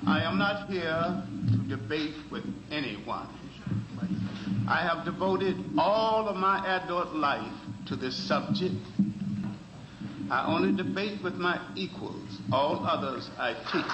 I am not here to debate with anyone. I have devoted all of my adult life to this subject. I only debate with my equals. All others I teach.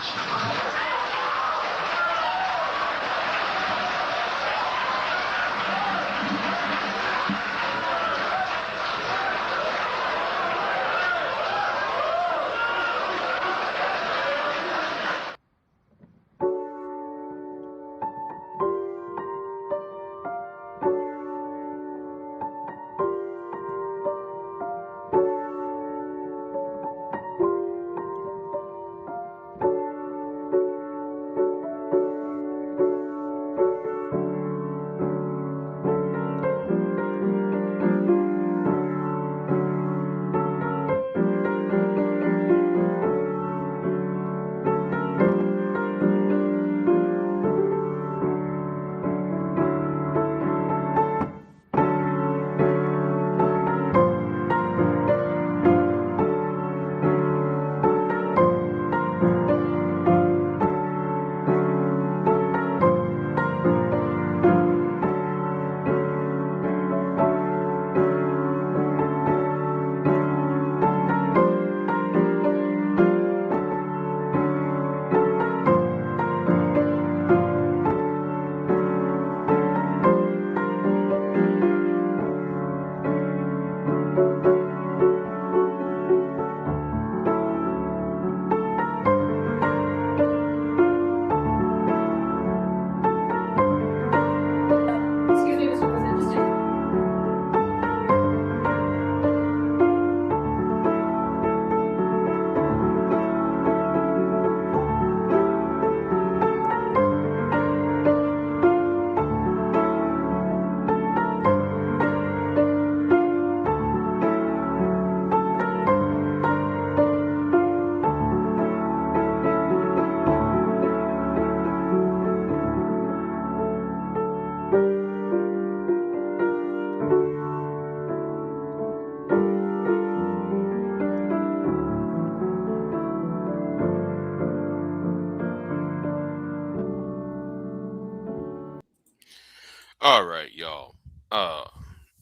All right, y'all.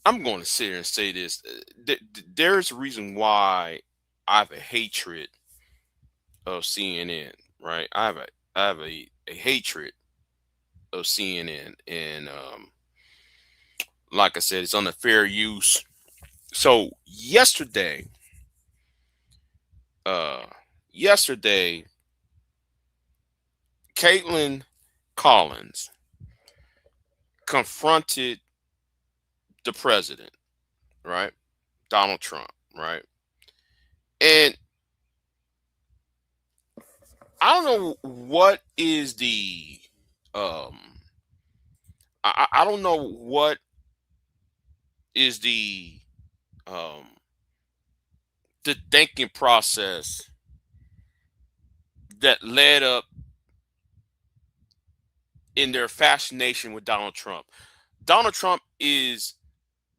I'm going to sit here and say this. There's a reason why I have a hatred of CNN, right? I have a hatred of CNN, and like I said, it's under fair use. So uh, yesterday, Kaitlan Collins confronted the president, right? Donald Trump, right? And I don't know what is um I don't know what is um the thinking process that led up in their fascination with Donald Trump. Donald Trump is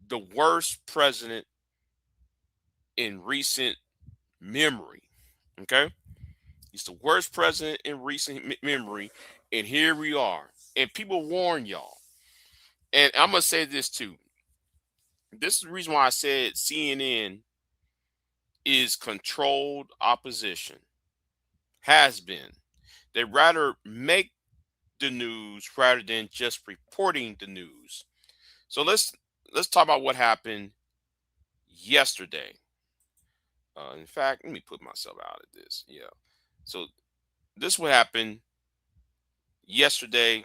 the worst president in recent memory. Okay? He's the worst president in recent memory. And here we are. And people warn y'all. And I'm going to say this too. This is the reason why I said CNN is controlled opposition. Has been. They rather make the news rather than just reporting the news. So let's talk about what happened yesterday. In fact, let me put myself out of this. Yeah. So this what happened yesterday,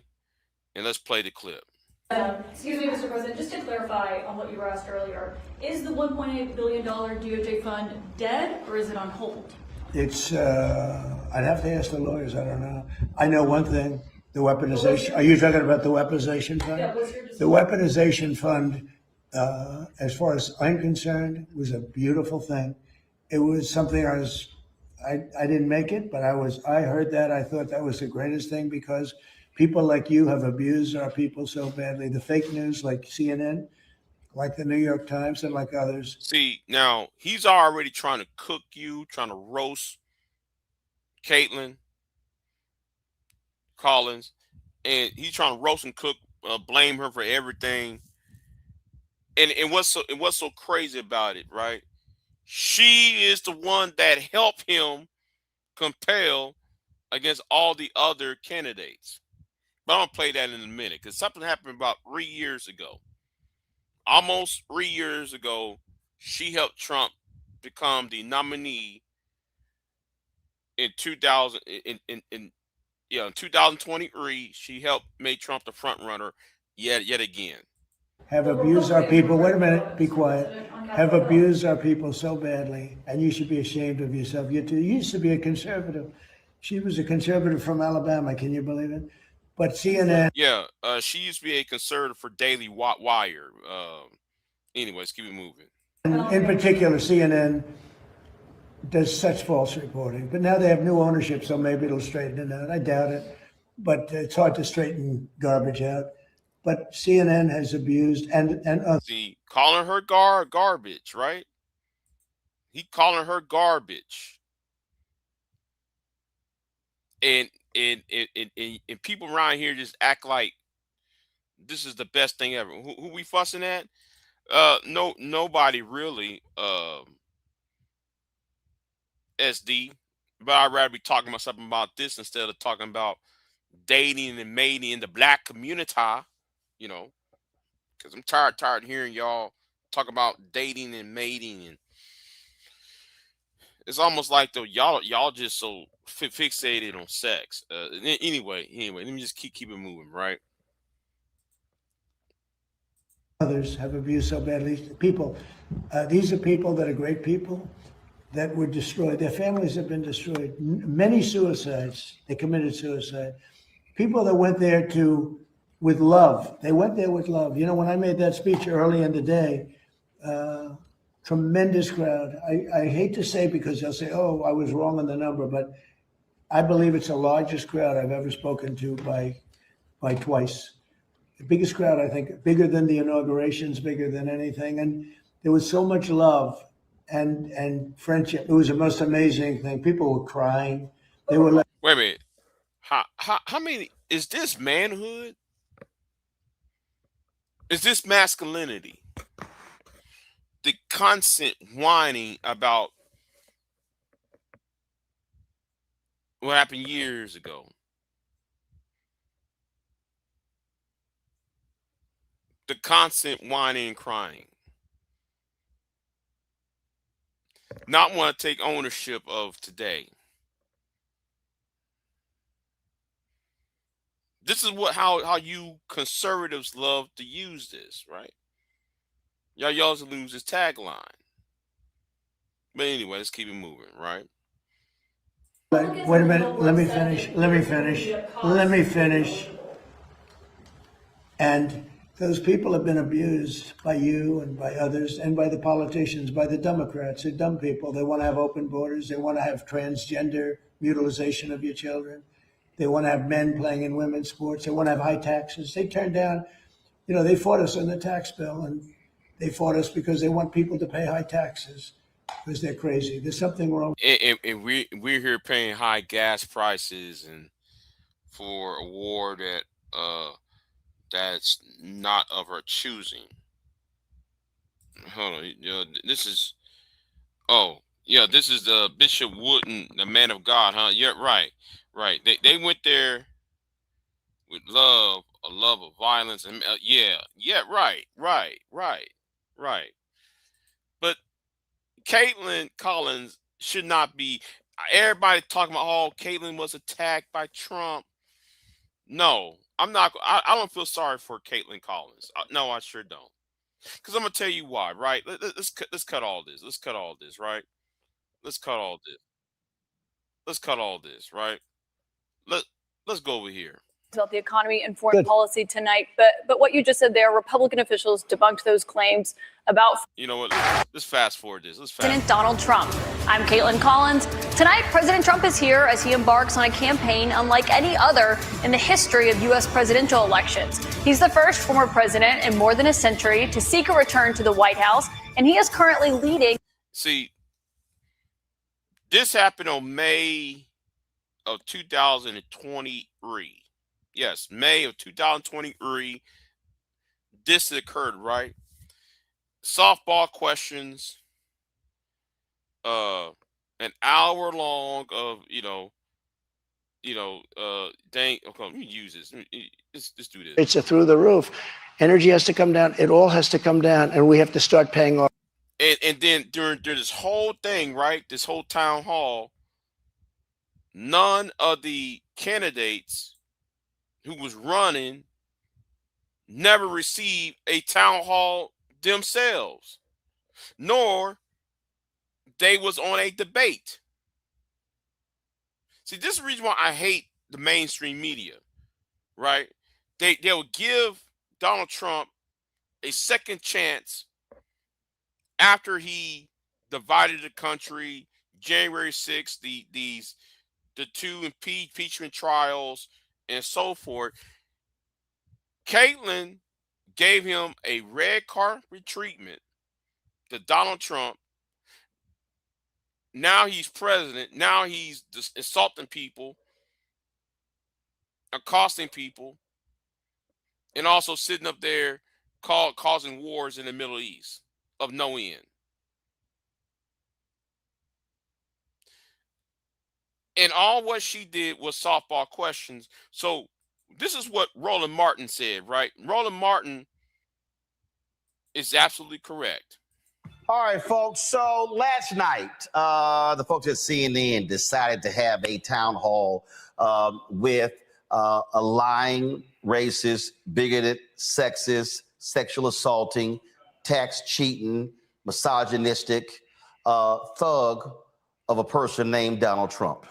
and let's play the clip. Excuse me, Mr. President, just to clarify on what you were asked earlier, is the $1.8 billion DOJ fund dead or is it on hold? It's, I'd have to ask the lawyers, I don't know. I know one thing, the weaponization, are you talking about the weaponization fund? Yeah, the weaponization fund, as far as I'm concerned, was a beautiful thing. It was something I didn't make it, but I heard that, I thought that was the greatest thing because people like you have abused our people so badly. The fake news like CNN, like the New York Times and like others. See, now he's already trying to cook you, trying to roast Kaitlan, Collins, and he's trying to roast and cook, blame her for everything. And what's so crazy about it, right? She is the one that helped him compel against all the other candidates. But I'm gonna play that in a minute because something happened about 3 years ago. Almost 3 years ago, she helped Trump become the nominee in 2000 in 2023. She helped make Trump the front runner yet again. Have abused our people. Wait a minute, be quiet. Have abused our people so badly, and you should be ashamed of yourself. You used to be a conservative. She was a conservative from Alabama. Can you believe it? But CNN. Yeah, she used to be a conservative for Daily Wire. Anyways, keep it moving. In particular, CNN does such false reporting. But now they have new ownership, so maybe it'll straighten it out. I doubt it. But it's hard to straighten garbage out. But CNN has abused and See, calling her garbage, right? He calling her garbage. And people around here just act like this is the best thing ever. Who we fussing at? Nobody really. SD, but I'd rather be talking about something about this instead of talking about dating and mating in the black community. You know, because I'm tired of hearing y'all talk about dating and mating, and it's almost like though y'all just so fixated on sex. Anyway, let me just keep it moving, right? others have abused so badly. People, these are people that are great people that were destroyed. Their families have been destroyed. Many suicides. They committed suicide. People that went there with love. They went there with love. You know, when I made that speech early in the day, tremendous crowd. I hate to say because they'll say, "Oh, I was wrong on the number," but I believe it's the largest crowd I've ever spoken to by twice. The biggest crowd, I think, bigger than the inaugurations, bigger than anything. And there was so much love and friendship. It was the most amazing thing. People were crying. They were like, wait a minute. How many is this manhood? Is this masculinity? The constant whining about what happened years ago. The constant whining and crying. Not want to take ownership of today. This is how you conservatives love to use this, right? Y'all lose this tagline. But anyway, let's keep it moving, right? wait a minute, let me finish. And those people have been abused by you and by others and by the politicians, by the Democrats. They're dumb people. They want to have open borders. They want to have transgender mutilization of your children. They want to have men playing in women's sports. They want to have high taxes. They turned down, they fought us on the tax bill, and they fought us because they want people to pay high taxes because they're crazy. There's something wrong. And we're here paying high gas prices and for a war that that's not of our choosing. Hold on, this is this is the Bishop Wooden, the man of God, huh? Yeah, right. They went there with love, a love of violence, and right. But Kaitlan Collins should not be. Everybody talking about, oh, Kaitlan was attacked by Trump. No, I'm not. I don't feel sorry for Kaitlan Collins. No, I sure don't. Because I'm gonna tell you why. Right? Let's cut all this. Let's cut all this. Right? Let's cut all this. Let's cut all this. Right? Let's go over here. About the economy and foreign policy tonight, but what you just said there, Republican officials debunked those claims about. You know what? Let's fast forward this. President Donald Trump. I'm Kaitlan Collins. Tonight, President Trump is here as he embarks on a campaign unlike any other in the history of U.S. presidential elections. He's the first former president in more than a century to seek a return to the White House, and he is currently leading. See, this happened on May of 2023. Yes, May of 2023. This occurred, right? Softball questions, an hour long of dang. Okay, let me use this. Let's do this. It's through the roof. Energy has to come down. It all has to come down, and we have to start paying off. And then during this whole thing, right? This whole town hall, none of the candidates who was running never received a town hall themselves, nor they was on a debate. See, this is the reason why I hate the mainstream media, right? They'll give Donald Trump a second chance after he divided the country, January 6th, the two impeachment trials and so forth. Kaitlan gave him a red carpet treatment to Donald Trump. Now he's president. Now he's insulting people, accosting people, and also sitting up there causing wars in the Middle East of no end. And all what she did was softball questions. So this is what Roland Martin said, right? Roland Martin is absolutely correct. All right, folks. So last night, the folks at CNN decided to have a town hall with a lying, racist, bigoted, sexist, sexual assaulting, tax cheating, misogynistic thug of a person named Donald Trump.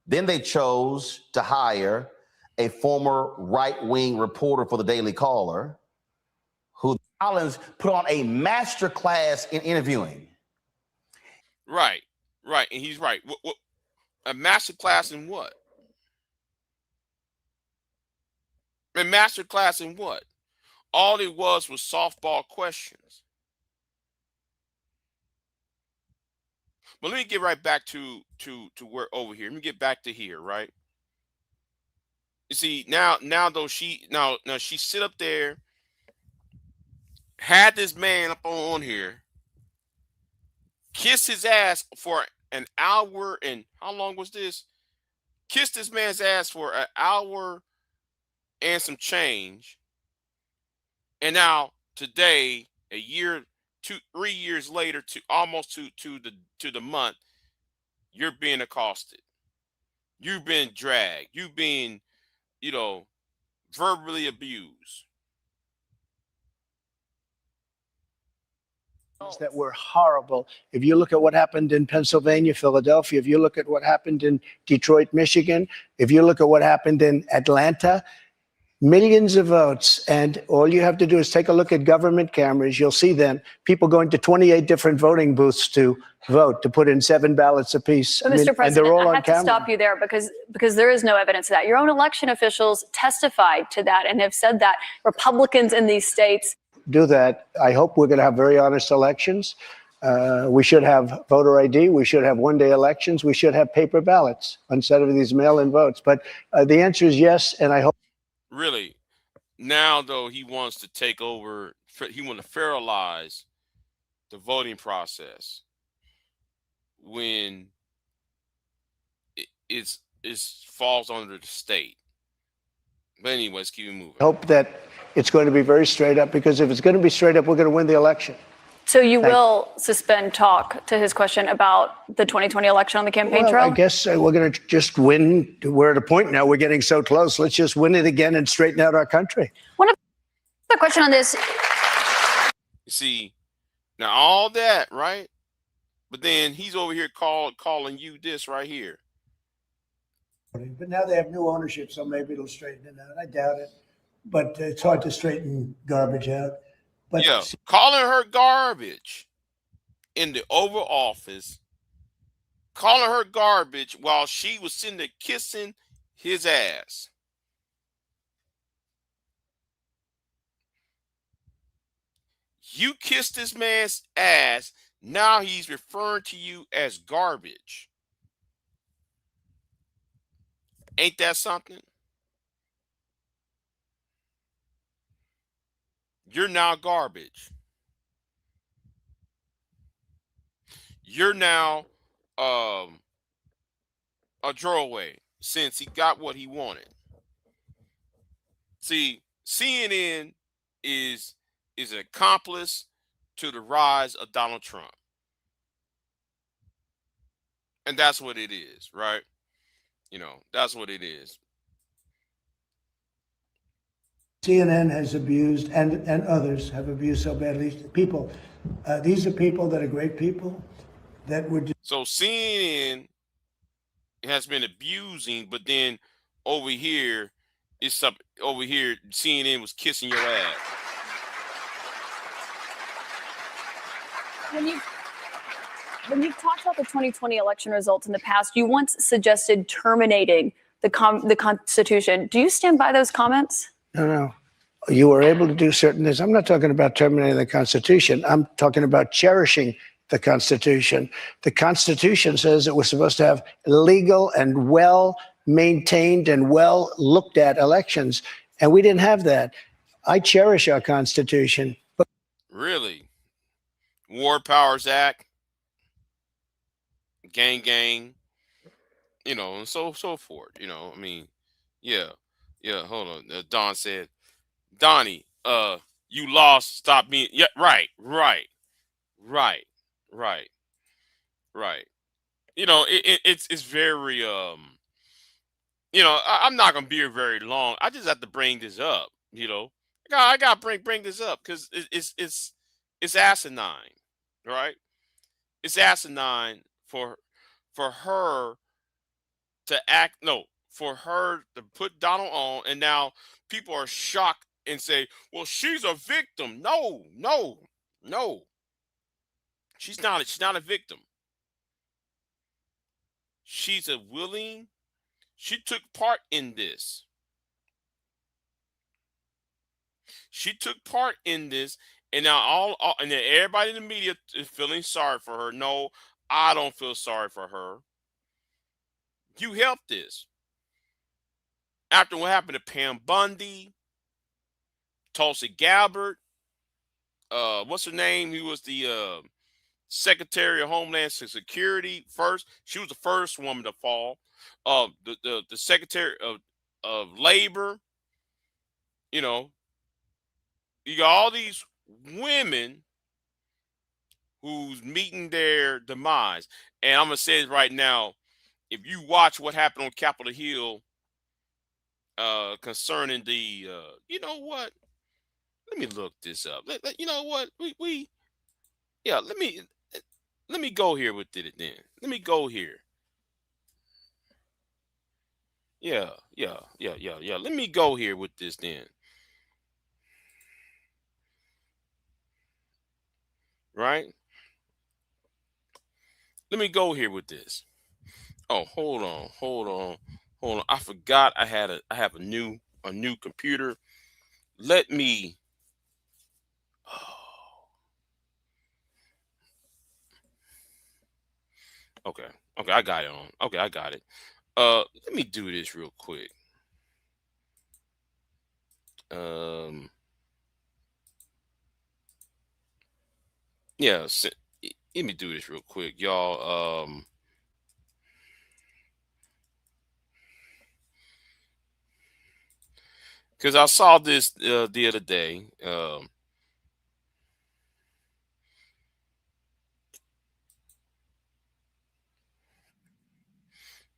Then they chose to hire a former right-wing reporter for the Daily Caller, who Collins put on a master class in interviewing. Right, and he's right. What a master class in what? A master class in what? All it was softball questions. But let me get right back to where over here. Let me get back to here, right? You see, now though she sit up there, had this man up on here, kissed his ass for an hour, and how long was this? Kissed this man's ass for an hour and some change. And now today, a year, 3 years later, to almost to the month, you're being accosted. You've been dragged. You've been, verbally abused. That were horrible. If you look at what happened in Pennsylvania, Philadelphia, if you look at what happened in Detroit, Michigan, if you look at what happened in Atlanta, millions of votes. And all you have to do is take a look at government cameras. You'll see them, people going to 28 different voting booths to vote, to put in 7 ballots apiece. But Mr. President, and they're all I on have camera. to stop you there because there is no evidence of that. Your own election officials testified to that and have said that Republicans in these states do that. I hope we're going to have very honest elections. We should have voter ID. We should have one-day elections. We should have paper ballots instead of these mail-in votes. But the answer is yes, and I hope. Really, now though he wants to take over. He wants to federalize the voting process when it falls under the state. But anyways, keep moving. I hope that it's going to be very straight up, because if it's going to be straight up, we're going to win the election. So you will suspend talk to his question about the 2020 election on the campaign trail? I guess we're going to just win. We're at a point now. We're getting so close. Let's just win it again and straighten out our country. One other question on this. You see, now all that, right? But then he's over here calling you this right here. But now they have new ownership, so maybe it'll straighten it out. I doubt it. But it's hard to straighten garbage out. But yeah, calling her garbage in the Oval Office, calling her garbage while she was sitting there kissing his ass. You kissed this man's ass. Now he's referring to you as garbage. Ain't that something? You're now garbage. You're now a throwaway since he got what he wanted. See, CNN is an accomplice to the rise of Donald Trump. And that's what it is, right? You know, that's what it is. CNN has abused, and others have abused so badly. People, these are people that are great people that would. So CNN has been abusing, but then over here is something. Over here, CNN was kissing your ass. When you've talked about the 2020 election results in the past, you once suggested terminating the Constitution. Do you stand by those comments? No. You were able to do certain things. I'm not talking about terminating the Constitution. I'm talking about cherishing the Constitution. The Constitution says that we're supposed to have legal and well-maintained and well-looked at elections, and we didn't have that. I cherish our Constitution. But Really? War Powers Act, gang, you know, and so forth. You know, I mean, yeah. Hold on. Don said, Donnie, you lost. Stop being. Yeah, right. You know, it's very You know, I'm not gonna be here very long. I just have to bring this up. You know, I gotta bring this up because it's asinine, right? It's asinine for her to act. No, for her to put Donald on, and now people are shocked and say, "Well, she's a victim." No. She's not. She's not a victim. She's a willing. She took part in this. She took part in this, and now all and then everybody in the media is feeling sorry for her. No, I don't feel sorry for her. You helped this. After what happened to Pam Bundy, Tulsi Gabbard, what's her name? He was the Secretary of Homeland Security first. She was the first woman to fall. The Secretary of Labor. You know, you got all these women who's meeting their demise. And I'm gonna say it right now: if you watch what happened on Capitol Hill concerning the, you know what? Let me look this up. You know what? Yeah. Let me go here with it then. Let me go here. Yeah. Let me go here with this then. Right? Let me go here with this. Oh, hold on. I forgot I have a new computer. Let me. Okay, I got it on. Okay, I got it. Let me do this real quick. Yeah, let me do this real quick, y'all. Because I saw this the other day.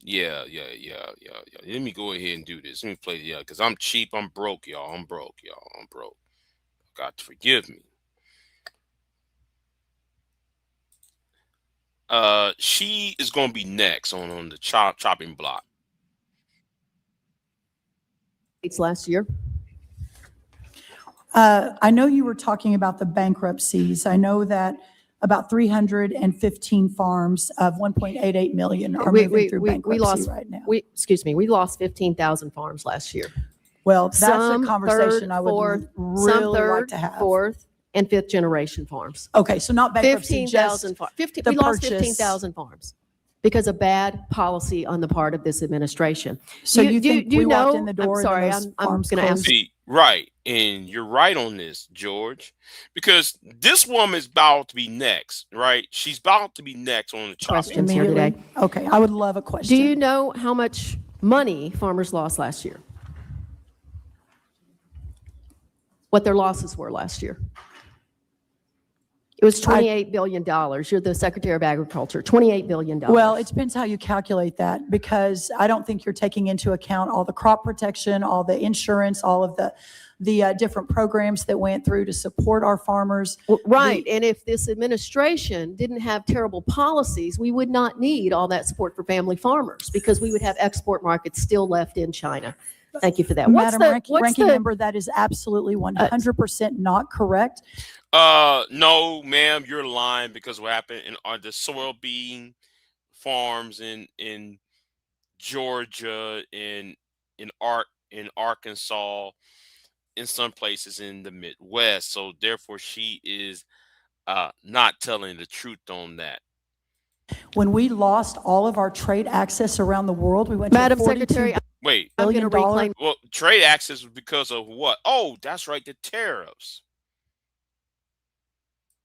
Yeah. Let me go ahead and do this. Let me play the because I'm cheap. I'm broke, y'all. I'm broke. Got to forgive me. She is gonna be next on the chopping block. It's last year. I know you were talking about the bankruptcies. I know that about 315 farms of 1.88 million are moving through bankruptcy right now. We lost 15,000 farms last year. Well, that's a conversation I would really like to have. Fourth and fifth generation farms. Okay, so not bankruptcy, 15,000 farms. We lost 15,000 farms. because of bad policy on the part of this administration. So you think we walked in the door I'm sorry, and then those I'm farms going to ask. closed? See, right. And you're right on this, George, because this woman's about to be next, right? She's about to be next on the chopping Questions here today. Okay, I would love a question. Do you know how much money farmers lost last year? What their losses were last year? It was $28 billion. You're the Secretary of Agriculture. $28 billion. Well, it depends how you calculate that, because I don't think you're taking into account all the crop protection, all the insurance, all of the different programs that went through to support our farmers. Right. And if this administration didn't have terrible policies, we would not need all that support for family farmers, because we would have export markets still left in China. Thank you for that. Madam Ranking Member, that is absolutely 100% not correct. No, ma'am, you're lying, because what happened on the soybean farms in Georgia, in Arkansas, in some places in the Midwest. So therefore, she is not telling the truth on that. When we lost all of our trade access around the world, we went Madam to Secretary, Wait, I'm going to reclaim. well, trade access was because of what? Oh, that's right, the tariffs.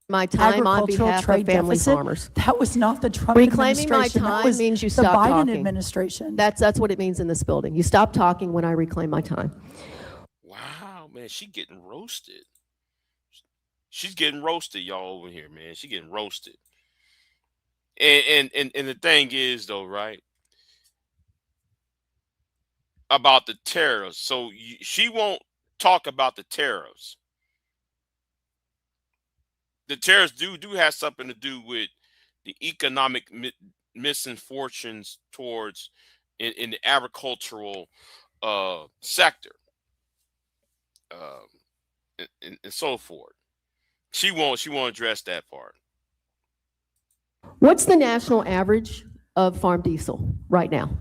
My time on agricultural behalf trade of family deficit. farmers. That was not the Trump Reclaiming my administration. That time was means you the stop Biden talking. administration. That's what it means in this building. You stop talking when I reclaim my time. Wow, man, she getting roasted. She's getting roasted, y'all, over here, man. She getting roasted. And the thing is, though, right, about the tariffs. So she won't talk about the tariffs. The tariffs do have something to do with the economic misfortunes towards in the agricultural sector, and so forth. She won't address that part. What's the national average of farm diesel right now?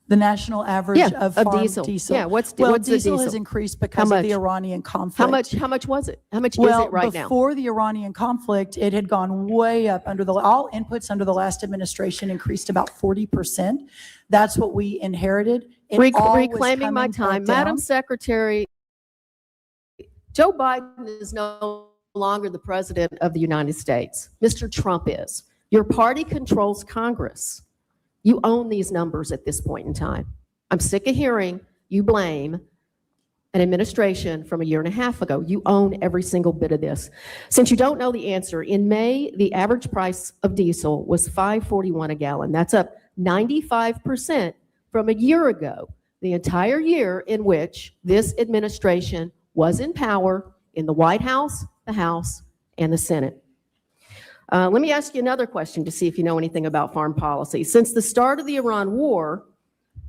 The national average of farm diesel. Yeah, what's well, the diesel has increased because of the Iranian conflict. How much was it? How much is Well, it right now? before the Iranian conflict, it had gone way up. All inputs under the last administration increased about 40%. That's what we inherited. Reclaiming my time. Madam Secretary, Joe Biden is no longer the president of the United States. Mr. Trump is. Your party controls Congress. You own these numbers at this point in time. I'm sick of hearing you blame an administration from a year and a half ago. You own every single bit of this. Since you don't know the answer, in May, the average price of diesel was $5.41 a gallon. That's up 95% from a year ago, the entire year in which this administration was in power in the White House, the House, and the Senate. Let me ask you another question to see if you know anything about farm policy. Since the start of the Iran war,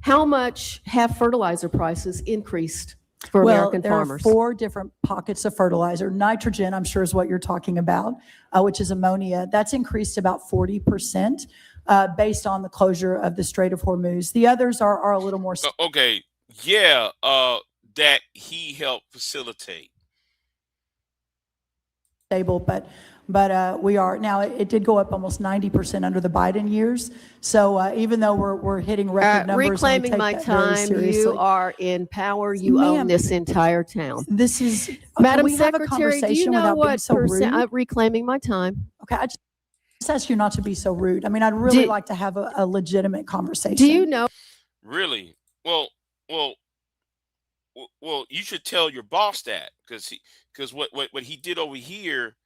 how much have fertilizer prices increased for American farmers? There are 4 different pockets of fertilizer. Nitrogen, I'm sure, is what you're talking about, which is ammonia. That's increased about 40% based on the closure of the Strait of Hormuz. The others are a little more okay. Yeah, that he helped facilitate. Stable, but we are now. It did go up almost 90% under the Biden years. So even though we're hitting record numbers, reclaiming my time. You are in power. You own this entire town. This is Madam Secretary. Do you know what percent? Reclaiming my time. Okay, I just ask you not to be so rude. I mean, I'd really like to have a legitimate conversation. Do you know? Really? Well, you should tell your boss that, because what he did over here,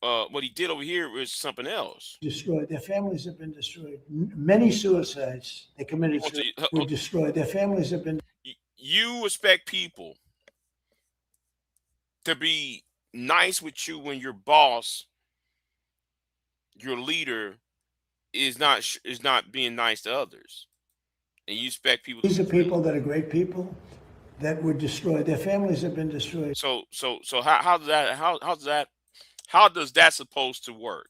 was something else. Destroyed. Their families have been destroyed. Many suicides they committed were destroyed. Their families have been. You expect people to be nice with you when your boss, your leader, is not being nice to others, and you expect people. These are people that are great people that were destroyed. Their families have been destroyed. So how does that supposed to work?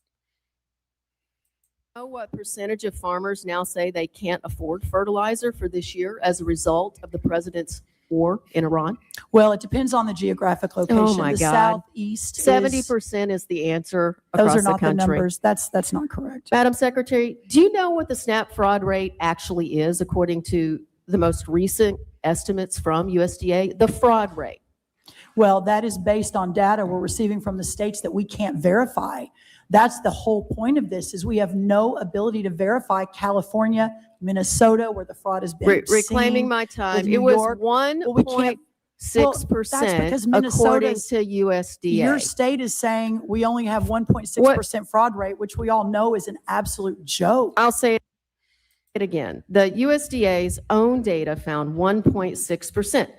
Know what percentage of farmers now say they can't afford fertilizer for this year as a result of the president's war in Iran? Well, it depends on the geographic location. Oh my the God. Southeast 70% is the answer across those are not the country. numbers. That's not correct. Madam Secretary, do you know what the SNAP fraud rate actually is according to the most recent estimates from USDA? The fraud rate. Well, that is based on data we're receiving from the states that we can't verify. That's the whole point of this, is we have no ability to verify California, Minnesota, where the fraud has been Reclaiming seen, my time. with It New was York. Well, we can't- 1.6% because according Minnesota's- to USDA. Your state is saying we only have 1.6% fraud rate, which we all know is an absolute joke. I'll say it again. The USDA's own data found 1.6%.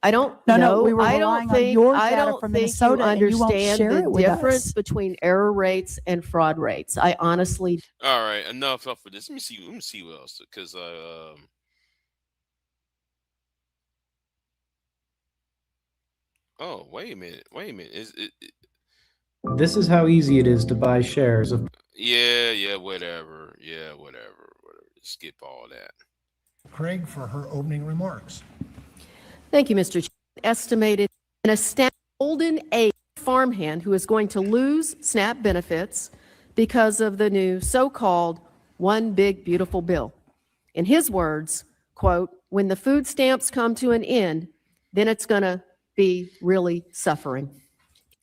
I don't know. No, we were I relying don't on think, your I data don't from think Minnesota, you and you won't understand share the it with difference us. between error rates and fraud rates. I honestly. All right, enough for this. Let me see what else, because oh, wait a minute. Is it? This is how easy it is to buy shares of. Yeah, whatever. Skip all that. Craig for her opening remarks. Thank you, Mr. Chair. Estimated an astounding golden age farmhand who is going to lose SNAP benefits because of the new so-called One Big Beautiful Bill. In his words, quote, when the food stamps come to an end, then it's going to be really suffering.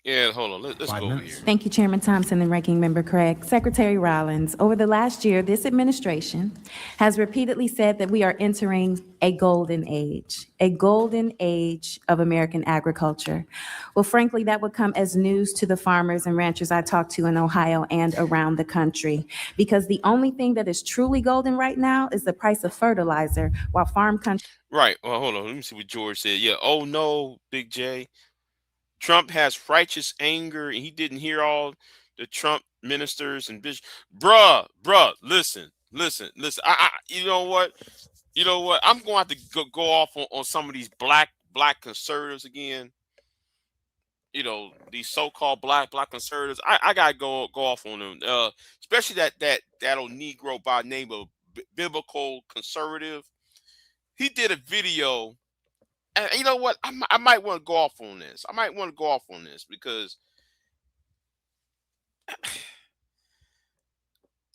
Yeah, hold on. Let's go over here. Thank you, Chairman Thompson and Ranking Member Craig. Secretary Rollins, over the last year, this administration has repeatedly said that we are entering a golden age of American agriculture. Well, frankly, that would come as news to the farmers and ranchers I talk to in Ohio and around the country, because the only thing that is truly golden right now is the price of fertilizer, while farm country. Right. Well, hold on. Let me see what George said. Yeah. Oh, no, Big J. Trump has righteous anger, and he didn't hear all the Trump ministers and bishops. Bruh, listen. You know what? I'm going to have to go off on some of these black conservatives again. You know, these so-called black conservatives. I gotta go off on them. Especially that old Negro by the name of Biblical Conservative. He did a video. And you know what? I might want to go off on this. Because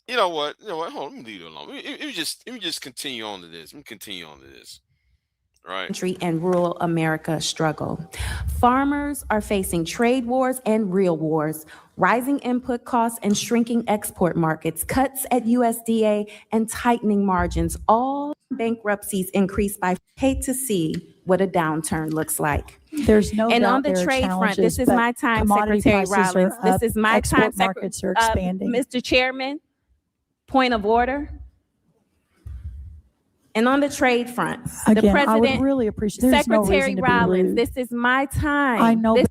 you know what? Hold on, let me leave it alone. Let me just continue on to this. Right. Country and rural America struggle. Farmers are facing trade wars and real wars, rising input costs and shrinking export markets, cuts at USDA and tightening margins, all bankruptcies increased by. Hate to see what a downturn looks like. There's no And doubt on the there are trade front, challenges, this is but my time, commodity Secretary prices are Rollins. This up, is my export time, markets are expanding. Mr. Chairman, point of order. And on the trade front, Again, the president, I would really appreciate. There's no Secretary reason to be Rollins, rude. this is my time. I know, This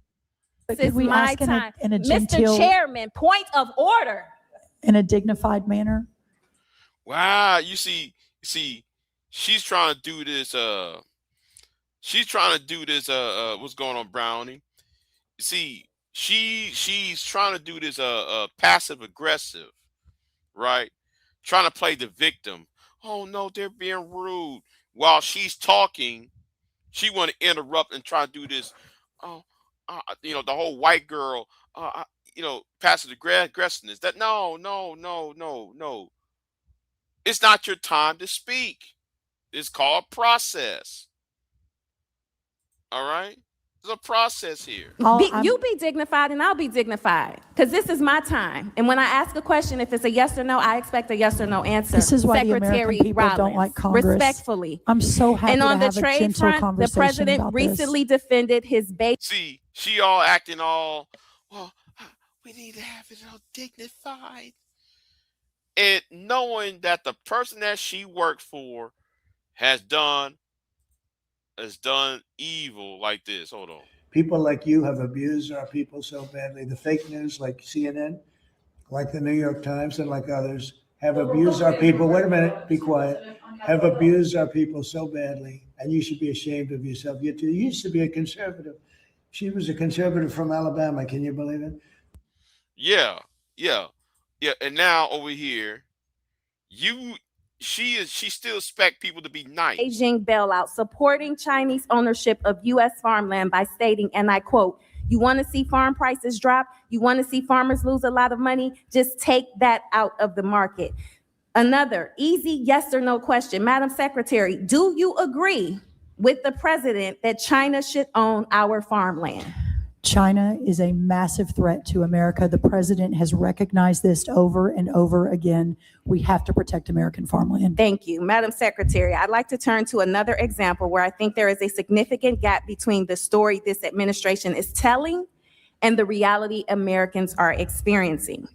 but is could we my ask time. in a Mr. genteel, Chairman, point of order. in a dignified manner? Wow, you see, she's trying to do this. What's going on, Brownie? See, she's trying to do this. Passive aggressive, right? Trying to play the victim. Oh no, they're being rude. While she's talking, she want to interrupt and try to do this. Oh, the whole white girl. Passive aggressiveness. That no. It's not your time to speak. It's called process. All right? There's a process here. You be dignified and I'll be dignified, because this is my time. And when I ask a question, if it's a yes or no, I expect a yes or no answer. This is why Secretary the American people Rollins, don't like Congress. Respectfully. I'm so happy And on to the have a trade gentle front, the conversation president about this. recently defended his base. See, she all acting all, well, we need to have it all dignified. And knowing that the person that she worked for has done evil like this. Hold on. People like you have abused our people so badly. The fake news like CNN, like the New York Times, and like others have abused our people. Wait a minute, be quiet. Have abused our people so badly, and you should be ashamed of yourself. You used to be a conservative. She was a conservative from Alabama. Can you believe it? Yeah. And now over here, you she still expect people to be nice. Beijing bailout, supporting Chinese ownership of U.S. farmland by stating, and I quote, "You want to see farm prices drop? You want to see farmers lose a lot of money? Just take that out of the market." Another easy yes or no question. Madam Secretary, do you agree with the president that China should own our farmland? China is a massive threat to America. The president has recognized this over and over again. We have to protect American farmland. Thank you. Madam Secretary, I'd like to turn to another example where I think there is a significant gap between the story this administration is telling and the reality Americans are experiencing.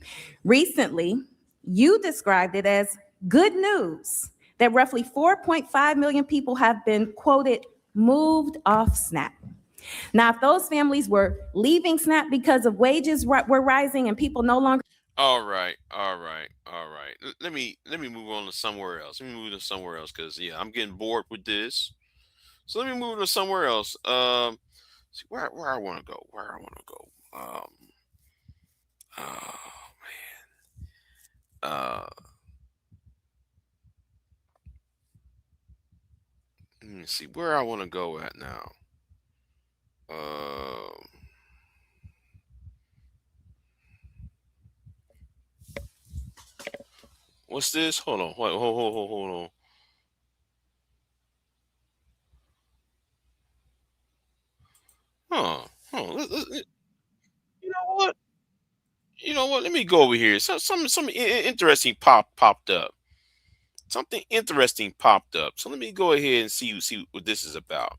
Recently, you described it as good news that roughly 4.5 million people have been, quoted, moved off SNAP. Now, if those families were leaving SNAP because of wages were rising and people no longer. All right. Let me move on to somewhere else. Let me move to somewhere else because I'm getting bored with this. So let me move to somewhere else. See where I want to go. Oh man. Let me see where I want to go at now. What's this? Hold on. Hold on. You know what? Let me go over here. Some interesting popped up. Something interesting popped up. So let me go ahead and see what this is about.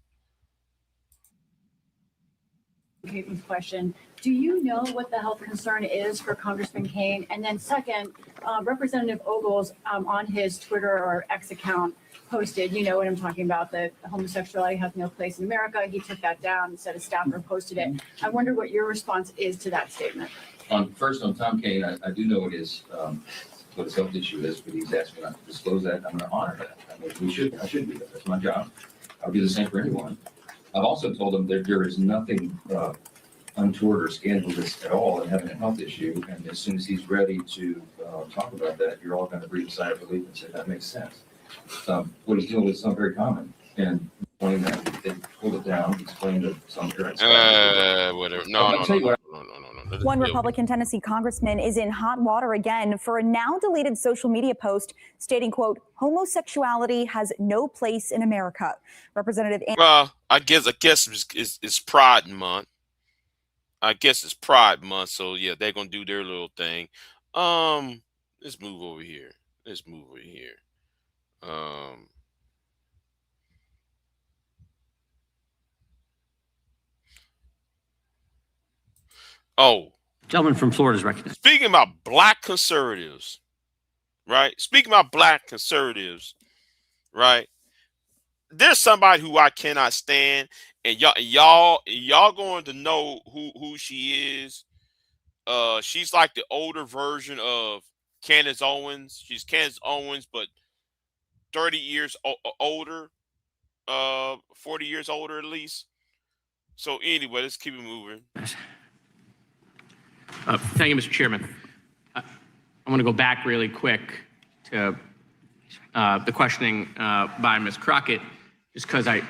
Caitlin's question. Do you know what the health concern is for Congressman Kaine? And then second, Representative Ogles on his Twitter or X account posted, you know what I'm talking about, that homosexuality has no place in America. He took that down and said a staffer posted it. I wonder what your response is to that statement. First on Tom Kaine, I do know what his health issue is, but he's asked me not to disclose that. I'm going to honor that. I mean, I should do that. That's my job. I'll do the same for anyone. I've also told him that there is nothing untoward or scandalous at all in having a health issue. And as soon as he's ready to talk about that, you're all going to breathe a sigh of relief and say, that makes sense. What he's dealing with is something very common. And when they pulled it down, explained that some parents. Whatever. No. One Republican Tennessee congressman is in hot water again for a now deleted social media post stating, quote, homosexuality has no place in America. Representative. Well, I guess it's Pride Month. I guess it's Pride Month, so yeah, they're gonna do their little thing. Let's move over here. Gentleman from Florida is recognized. Speaking about black conservatives, right? There's somebody who I cannot stand, and y'all going to know who she is. She's like the older version of Candace Owens. She's Candace Owens, but 30 years older, 40 years older at least. So anyway, let's keep it moving. Thank you, Mr. Chairman. I want to go back really quick to the questioning by Ms. Crockett, just because I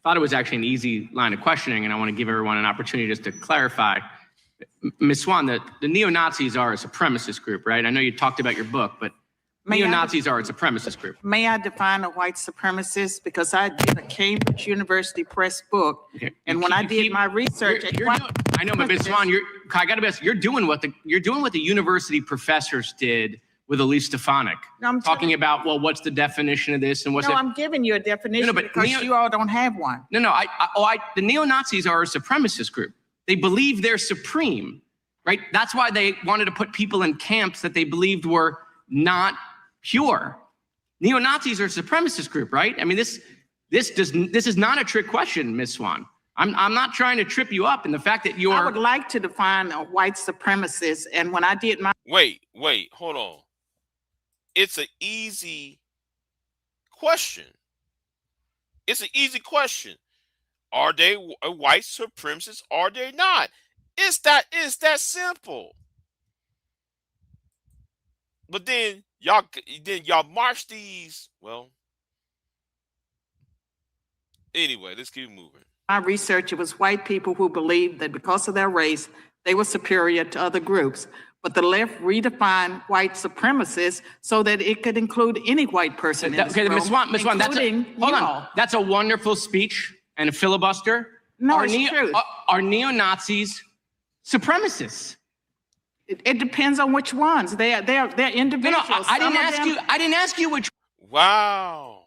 thought it was actually an easy line of questioning, and I want to give everyone an opportunity just to clarify. Ms. Swan, the neo-Nazis are a supremacist group, right? I know you talked about your book, but neo-Nazis are a supremacist group. May I define a white supremacist? Because I did a Cambridge University Press book, and when I did my research, I know, but Ms. Swan, I got to be honest, you're doing what the university professors did with Elise Stefanik. No, I'm talking about, well, what's the definition of this and what's I'm giving you a definition because you all don't have one. The neo-Nazis are a supremacist group. They believe they're supreme, right? That's why they wanted to put people in camps that they believed were not pure. Neo-Nazis are a supremacist group, right? I mean, this is not a trick question, Ms. Swan. I'm not trying to trip you up in the fact that I would like to define a white supremacist, and when I did my Wait, hold on. It's an easy question. Are they a white supremacist? Are they not? It's that simple. But then y'all march these. Well, anyway, let's keep moving. My research, it was white people who believed that because of their race, they were superior to other groups. But the left redefined white supremacists so that it could include any white person in this room, Ms. Swan, hold including on. you all. That's a wonderful speech and a filibuster. No, it's true. Are neo-Nazis supremacists? It depends on which ones. They're individuals. No, I didn't ask you which. Wow.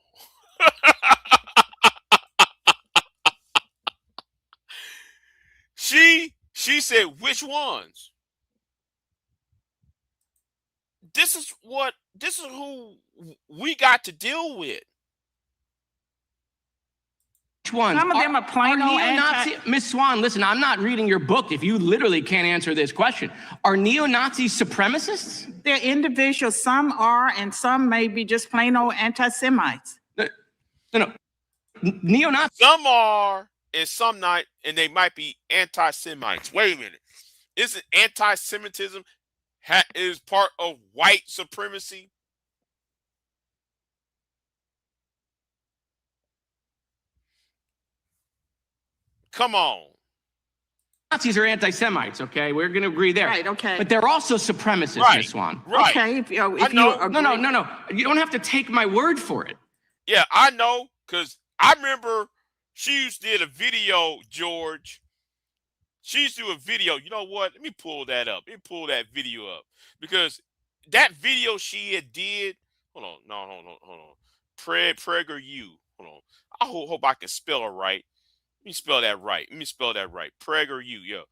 She said which ones? This is who we got to deal with. Which ones? Some of them are plain old neo-Nazi. Ms. Swan, listen, I'm not reading your book if you literally can't answer this question. Are neo-Nazis supremacists? They're individuals. Some are, and some may be just plain old anti-Semites. No. Neo-Nazis. Some are, and some not, and they might be anti-Semites. Wait a minute. Isn't anti-Semitism is part of white supremacy? Come on. Nazis are anti-Semites, okay? We're going to agree there. Right, okay. But they're also supremacists, Right, Ms. Swan. right. Okay, if you No. You don't have to take my word for it. Yeah, I know, because I remember she used to do a video, George. She used to do a video. You know what? Let me pull that up. Let me pull that video up. Because that video she had did, hold on. Prager you. Hold on. I hope I can spell it right. Let me spell that right. Prager you, yeah.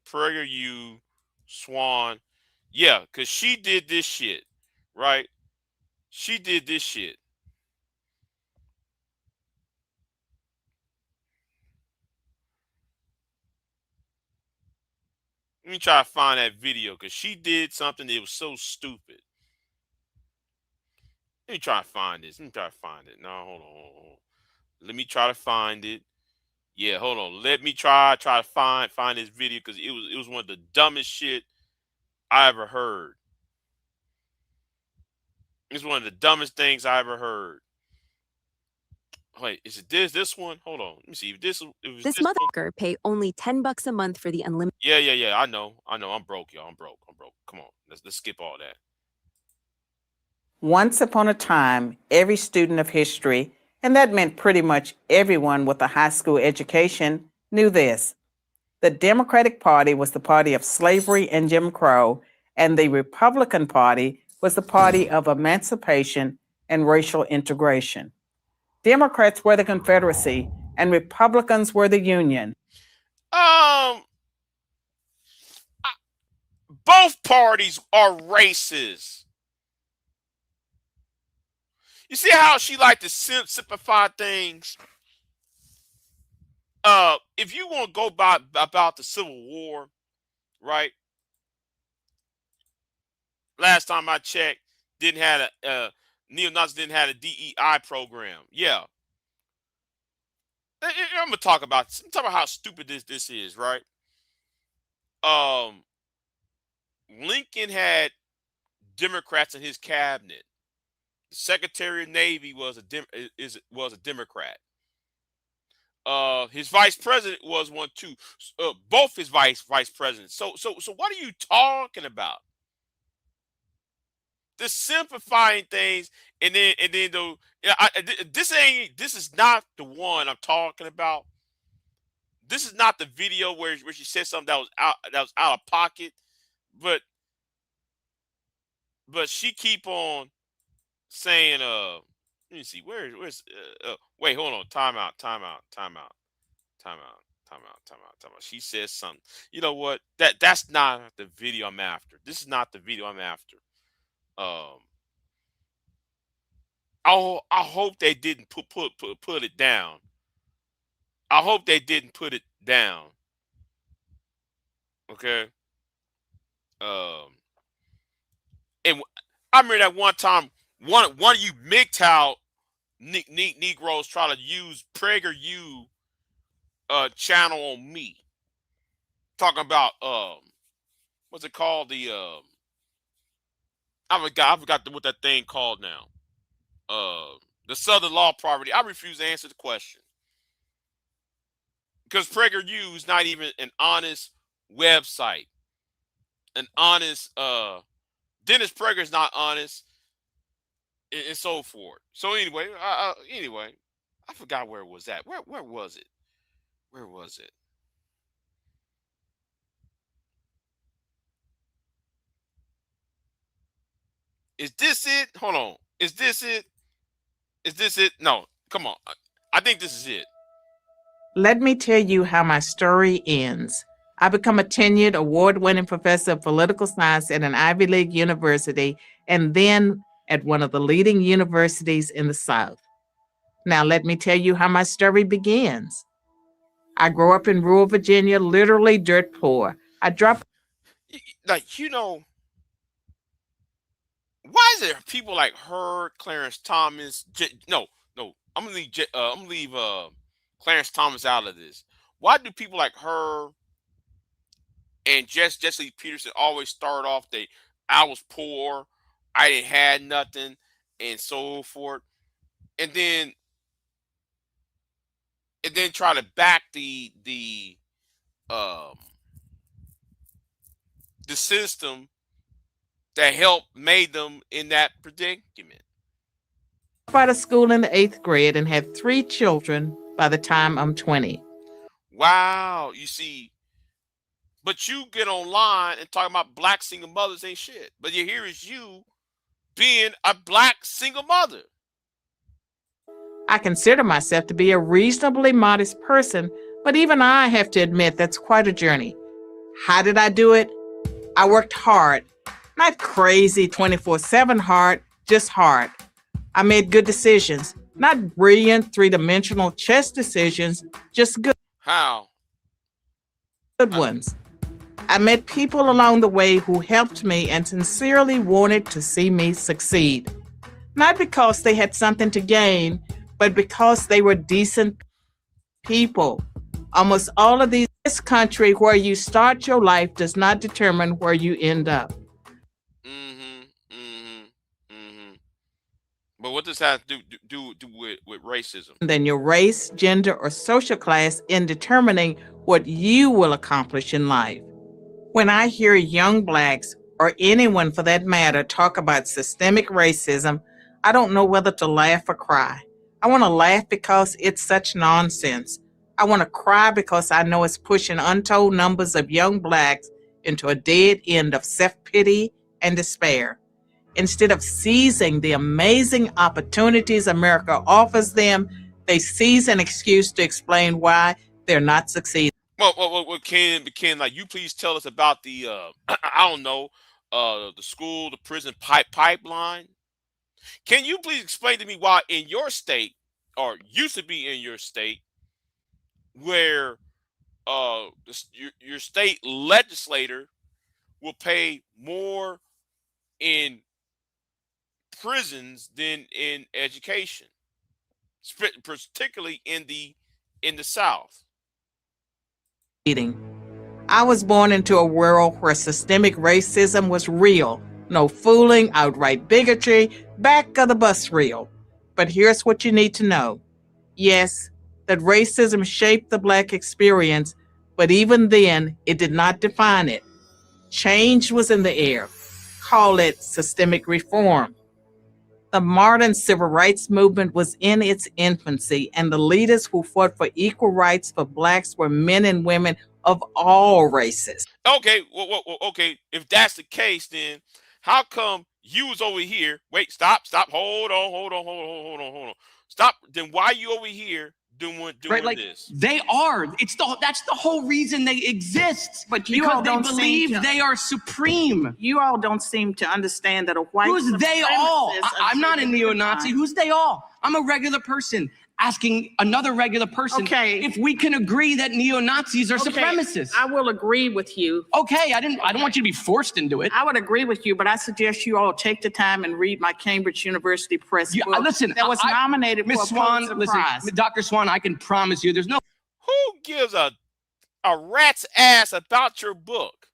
Prager you, Swan. Yeah, because she did this shit, right? She did this shit. Let me try to find that video because she did something that was so stupid. Let me try to find this. No, hold on. Let me try to find it. Yeah, hold on. Let me try to find this video because it was one of the dumbest shit I ever heard. It's one of the dumbest things I ever heard. Wait, is it this one? Hold on. Let me see if this motherfucker pay only $10 a month for the unlimited. Yeah. I know. I'm broke, y'all. I'm broke. Come on. Let's skip all that. Once upon a time, every student of history, and that meant pretty much everyone with a high school education, knew this. The Democratic Party was the party of slavery and Jim Crow, and the Republican Party was the party of emancipation and racial integration. Democrats were the Confederacy, and Republicans were the Union. Both parties are racist. You see how she like to simplify things? If you want to go about the Civil War, right? Last time I checked, neo-Nazis didn't have a DEI program. Yeah. I'm gonna talk about how stupid this is, right? Lincoln had Democrats in his cabinet. The Secretary of Navy was a Democrat. His vice president was one too. Both his vice presidents. So what are you talking about? This simplifying things, and then this is not the one I'm talking about. This is not the video where she said something that was out of pocket, but she keep on saying, let me see, where's wait, hold on, time out. She says something. You know what? That's not the video I'm after. This is not the video I'm after. I hope they didn't put it down. I hope they didn't put it down. Okay. And I remember that one time, one of you MGTOW Negroes try to use PragerU channel on me. talking about what's it called? I forgot what that thing called now. The Southern Law Property. I refuse to answer the question. Because PragerU is not even an honest website. An honest Dennis Prager is not honest, and so forth. So anyway, I forgot where it was at. Where was it? Where was it? Is this it? Hold on. Is this it? Is this it? No, come on. I think this is it. Let me tell you how my story ends. I become a tenured, award-winning professor of political science at an Ivy League university and then at one of the leading universities in the South. Now, let me tell you how my story begins. I grew up in rural Virginia, literally dirt poor. I dropped... Like, you know, why is there people like her, Clarence Thomas? No, I'm gonna leave Clarence Thomas out of this. Why do people like her and Jesse Peterson always start off I was poor, I didn't had nothing, and so forth, and then try to back the system that helped made them in that predicament. Out of school in the 8th grade and had 3 children by the time I'm 20. Wow, you see, but you get online and talk about black single mothers ain't shit. But here is you being a black single mother. I consider myself to be a reasonably modest person, but even I have to admit that's quite a journey. How did I do it? I worked hard, not crazy 24/7 hard, just hard. I made good decisions, not brilliant 3-dimensional chess decisions, just good. How? Good ones. I met people along the way who helped me and sincerely wanted to see me succeed. Not because they had something to gain, but because they were decent people. Almost all of this country, where you start your life does not determine where you end up. But what does that have to do with racism? Than your race, gender, or social class in determining what you will accomplish in life. When I hear young blacks, or anyone for that matter, talk about systemic racism, I don't know whether to laugh or cry. I want to laugh because it's such nonsense. I want to cry because I know it's pushing untold numbers of young blacks into a dead end of self-pity and despair. Instead of seizing the amazing opportunities America offers them, they seize an excuse to explain why they're not succeeding. Well, Ken, like, you please tell us about the I don't know, the school, the prison pipeline. Can you please explain to me why in your state, or used to be in your state, where your state legislator will pay more in prisons than in education, particularly in the South? I was born into a world where systemic racism was real. No fooling, outright bigotry, back of the bus real. But here's what you need to know. Yes, that racism shaped the Black experience, but even then, it did not define it. Change was in the air. Call it systemic reform. The modern civil rights movement was in its infancy, and the leaders who fought for equal rights for Blacks were men and women of all races. Okay, well, okay. If that's the case, then how come you was over here? Wait, stop. Hold on. Stop. Then why are you over here doing right, like, this? They are. That's the whole reason they exist. But you because all they don't believe they are supreme. You all don't seem to understand that a white Who's they all? I'm not a until neo-Nazi. Who's they all? I'm a regular person asking another regular person if we can agree that neo-Nazis are supremacists. I will agree with you. Okay, I don't want you to be forced into it. I would agree with you, but I suggest you all take the time and read my Cambridge University Press book listen, that was nominated Ms. for a Swan, Pulitzer Prize. Dr. Swan, I can promise you there's no... Who gives a a rat's ass about your book?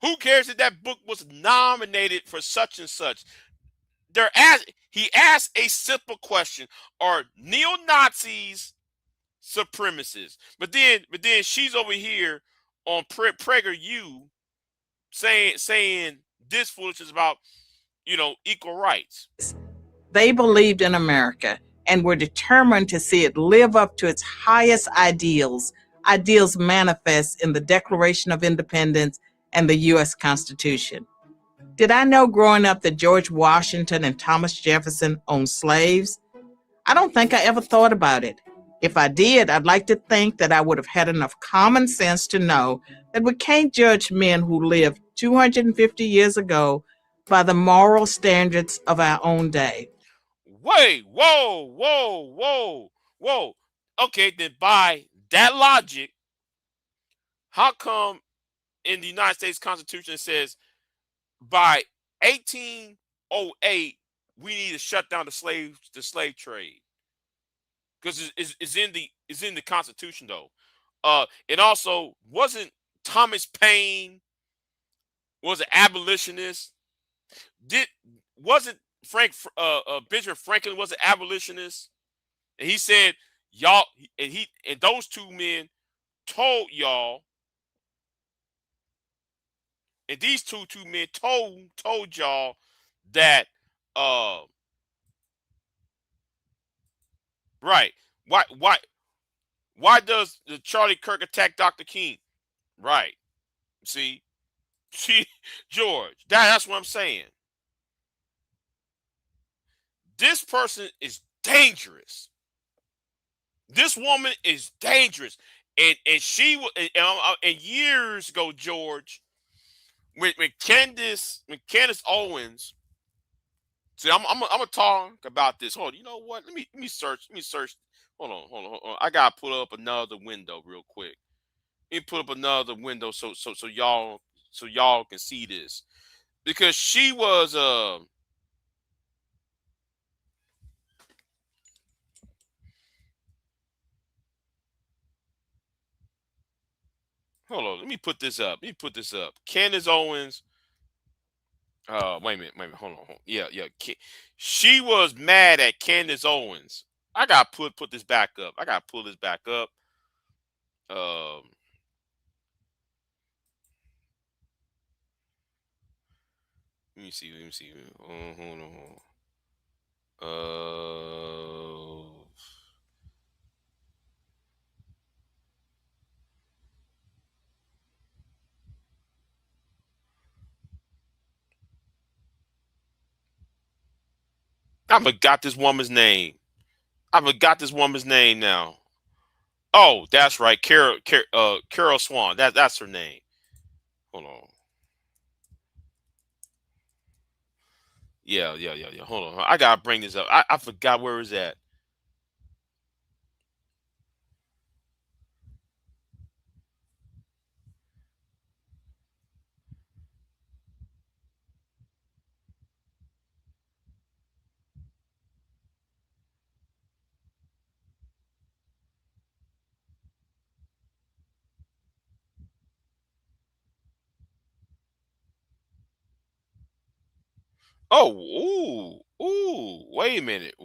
Who cares if that book was nominated for such and such? He asked a simple question: are neo-Nazis supremacists? But then she's over here on PragerU saying this foolishness about equal rights. They believed in America and were determined to see it live up to its highest ideals manifest in the Declaration of Independence and the U.S. Constitution. Did I know growing up that George Washington and Thomas Jefferson owned slaves? I don't think I ever thought about it. If I did, I'd like to think that I would have had enough common sense to know that we can't judge men who lived 250 years ago by the moral standards of our own day. Wait, whoa. Okay, then by that logic, how come in the United States Constitution it says by 1808 we need to shut down the slave trade? Because it's in the Constitution though. And also, wasn't Thomas Paine was an abolitionist? Wasn't Benjamin Franklin was an abolitionist? And he said y'all, and those two men told y'all, and these two men told y'all that right. Why does the Charlie Kirk attack Dr. King? Right. See, George, that's what I'm saying. This person is dangerous. This woman is dangerous. And she was, and years ago, George, when Candace Owens, see, I'm gonna talk about this. Hold on, you know what? Let me search. Hold on. I gotta pull up another window real quick. Let me put up another window so y'all can see this, because she was hold on. Let me put this up. Candace Owens. Wait a minute. Hold on. Yeah. She was mad at Candace Owens. I gotta put this back up. I gotta pull this back up. Let me see. Hold on. I forgot this woman's name. Now. Oh, that's right. Carol Swan. That's her name. Hold on. Yeah. Hold on. I gotta bring this up. I forgot where it's at. Oh, ooh. Wait a minute.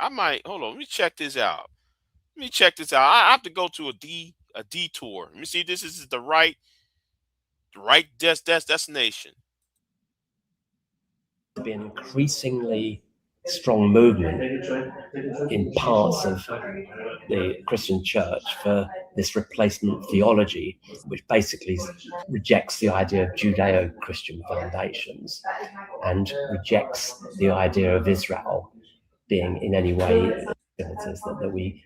I might hold on. Let me check this out. I have to go to a detour. Let me see if this is the right destination. Be an increasingly strong movement in parts of the Christian church for this replacement theology, which basically rejects the idea of Judeo-Christian foundations and rejects the idea of Israel being in any way that we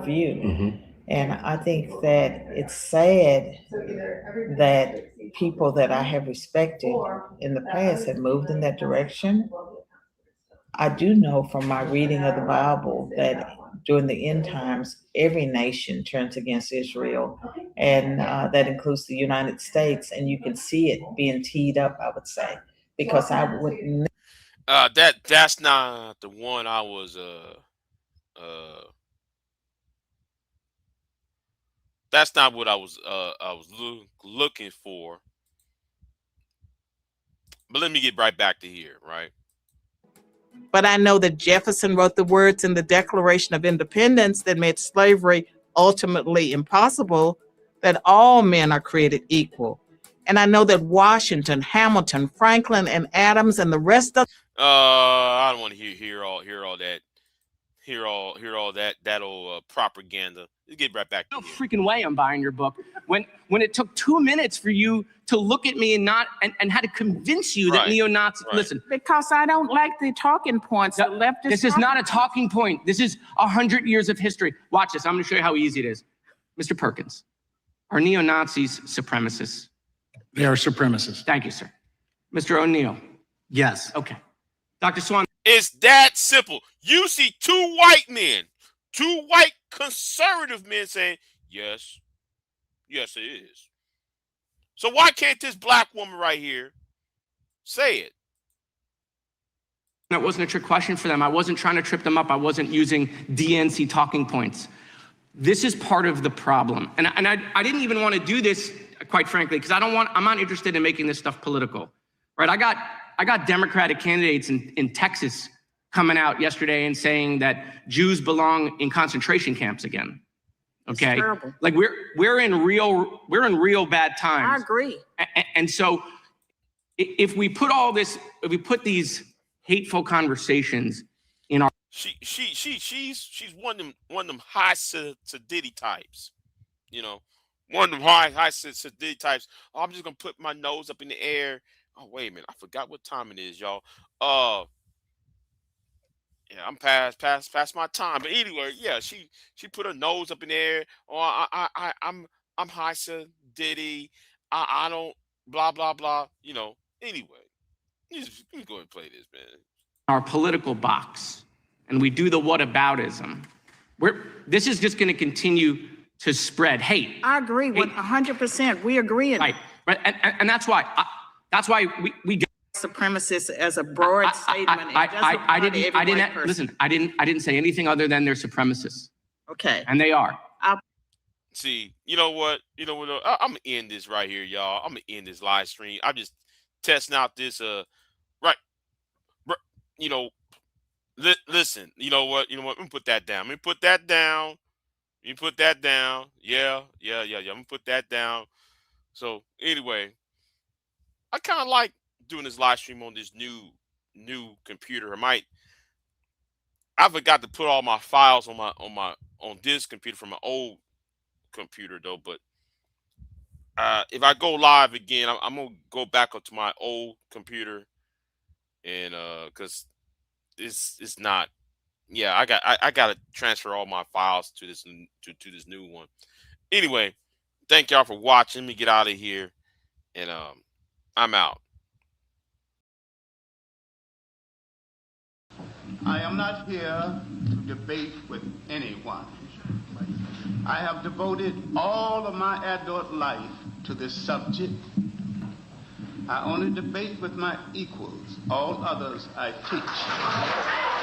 view. Mm-hmm. And I think that it's sad that people that I have respected in the past have moved in that direction. I do know from my reading of the Bible that during the end times, every nation turns against Israel, and that includes the United States. And you can see it being teed up, I would say, because I would. That's not the one I was that's not what I was looking for. But let me get right back to here, right? But I know that Jefferson wrote the words in the Declaration of Independence that made slavery ultimately impossible, that all men are created equal. And I know that Washington, Hamilton, Franklin, and Adams, and the rest of I don't want to hear all that old propaganda. Let's get right back to No here. freaking way I'm buying your book. When it took 2 minutes for you to look at me and had to convince you that Right. neo-Nazis, Right. listen. because I don't like the talking points. The leftist This is not a talking point. This is 100 years of history. Watch this. I'm going to show you how easy it is. Mr. Perkins, are neo-Nazis supremacists? They are supremacists. Thank you, sir. Mr. O'Neill? Yes. Okay. Dr. Swan? It's that simple. You see two white conservative men saying, yes, it is. So why can't this black woman right here say it? That wasn't a trick question for them. I wasn't trying to trip them up. I wasn't using DNC talking points. This is part of the problem. And I didn't even want to do this, quite frankly, because I'm not interested in making this stuff political, right? I got Democratic candidates in Texas coming out yesterday and saying that Jews belong in concentration camps again. Okay, It's terrible. like we're in real bad times. I agree. And so if we put these hateful conversations in our she's one of them high sedity types, you know, one of them high sedity types. Oh, I'm just gonna put my nose up in the air. Oh, wait a minute, I forgot what time it is, y'all. Yeah, I'm past my time. But anyway, yeah, she put her nose up in the air. Oh, I'm high sedity. I don't blah blah blah. You know. Anyway, you can go ahead and play this, man. our political box and we do the whataboutism, this is just going to continue to spread hate. I agree with 100%. We agree. Right. And that's why we get supremacists as a broad statement. I didn't say anything other than they're supremacists. Okay. And they are. See, you know what? I'm gonna end this right here, y'all. I'm gonna end this live stream. I'm just testing out this listen, you know what? Let me put that down. Yeah. I'm gonna put that down. So anyway, I kind of like doing this live stream on this new computer. I forgot to put all my files on this computer from my old computer though. But if I go live again, I'm gonna go back up to my old computer, and because it's not. Yeah, I gotta transfer all my files to this new one. Anyway, thank y'all for watching. Let me get out of here, and I'm out. I am not here to debate with anyone. I have devoted all of my adult life to this subject. I only debate with my equals. All others I teach.